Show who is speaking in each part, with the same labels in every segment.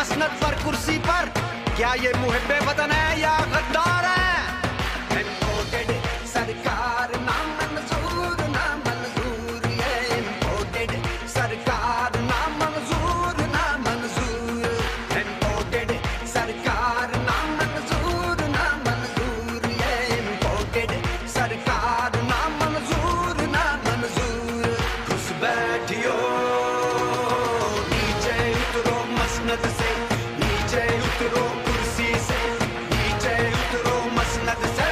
Speaker 1: मसनद पर कुर्सी पर, क्या ये मुहिब्बे वतन है या गद्दार है? इम्पोर्टेड सरकार ना मंजूर, ना मंजूर, ये इम्पोर्टेड सरकार ना मंजूर, ना मंजूर, इम्पोर्टेड सरकार ना मंजूर, ना मंजूर, ये इम्पोर्टेड सरकार ना मंजूर, ना मंजूर। घुस बैठियो नीचे उतरो मसनद से, नीचे उतरो कुर्सी से, नीचे उतरो मसनद से,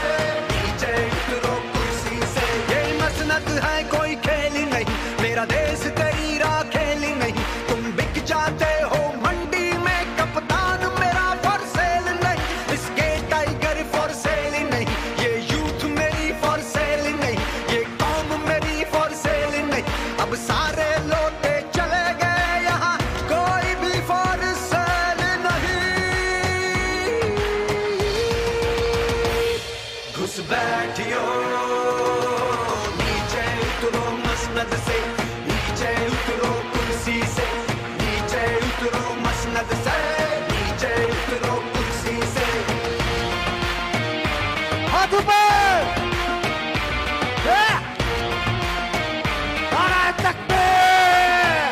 Speaker 1: नीचे उतरो कुर्सी से। ये मसनद है कोई खेल ही नहीं, मेरा देश तेरी राह खेल ही नहीं। तुम बिक जाते हो मंडी में कप्तान, मेरा फॉर सेल नहीं। इसके टाइगर फॉर सेल ही नहीं, ये यूथ मेरी फॉर सेल ही नहीं, ये कौम मेरी फॉर सेल ही नहीं। अब सारे लौटे चले गए यहाँ, कोई भी फॉर सेल नहीं। घुस बैठियो नीचे उतरो मसनद से, नीचे उतरो कुर्सी से, नीचे उतरो मसनद से, नीचे उतरो कुर्सी से। हाथ ऊपर, नारे तकबीर।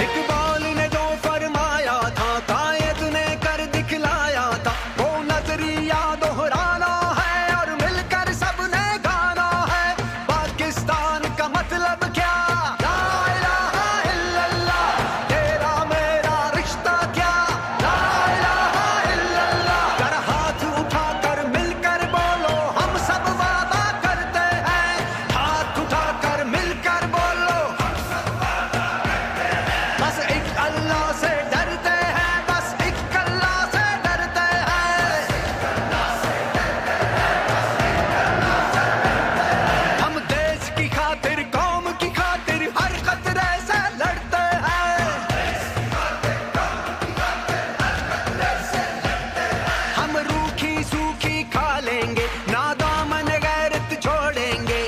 Speaker 1: इकबाल ने जो फरमाया था, कायद ने कर दिखलाया था, वो नजरिया दोहराना है और मिलकर सबने गाना है। पाकिस्तान का मतलब क्या? ला इलाहा इल्लल्लाह, तेरा मेरा रिश्ता क्या? ला इलाहा इल्लल्लाह। कर हाथ उठाकर मिलकर बोलो, हम सब वादा करते हैं। हाथ उठाकर मिलकर बोलो, बस एक अल्लाह से डरते हैं, बस एक अल्लाह से डरते हैं। हम देश की खातिर, कौम की खातिर हर खतरे से लड़ते हैं। हम रूखी सूखी खा लेंगे, नादामन गैरत छोड़ेंगे।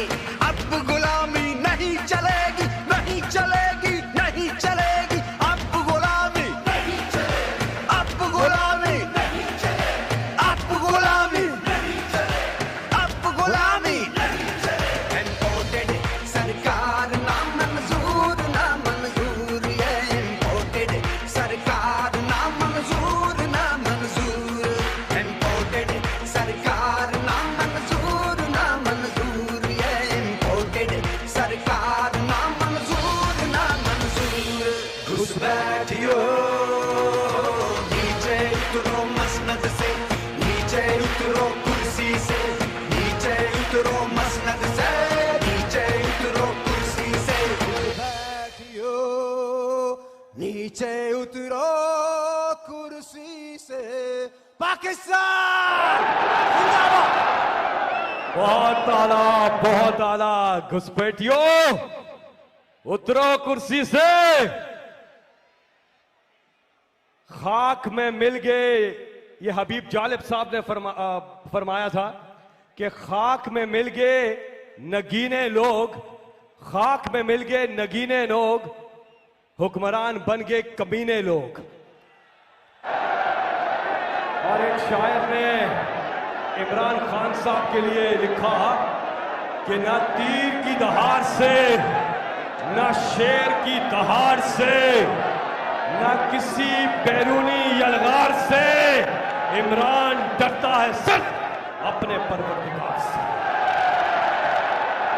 Speaker 1: अब गुलामी नहीं चलेगी, नहीं चलेगी, नहीं चलेगी। अब गुलामी नहीं चलेगी, अब गुलामी नहीं चलेगी, अब गुलामी नहीं चलेगी, अब गुलामी नहीं चलेगी। इम्पोर्टेड सरकार ना मंजूर, ना मंजूर, ये इम्पोर्टेड सरकार ना मंजूर, ना मंजूर, इम्पोर्टेड सरकार ना मंजूर, ना मंजूर, ये इम्पोर्टेड सरकार ना मंजूर, ना मंजूर। घुस बैठियो नीचे उतरो मसनद से, नीचे उतरो कुर्सी से, नीचे उतरो मसनद से, नीचे उतरो कुर्सी से। बैठियो नीचे उतरो कुर्सी से। पाकिस्तान जिंदाबाद।
Speaker 2: बहुत आला, बहुत आला। घुसपैठियो उतरो कुर्सी से। खाक में मिल गए, ये हबीब जालिब साहब ने फरमाया था कि खाक में मिल गए नगीने लोग, खाक में मिल गए नगीने लोग, हुक्मरान बन गए कमीने लोग। और एक शायर ने इमरान खान साहब के लिए लिखा कि ना तीर की दहाड़ से, ना शेर की दहाड़ से, ना किसी बैरूनी यलगार से, इमरान डरता है सिर्फ अपने परवरदिगार से।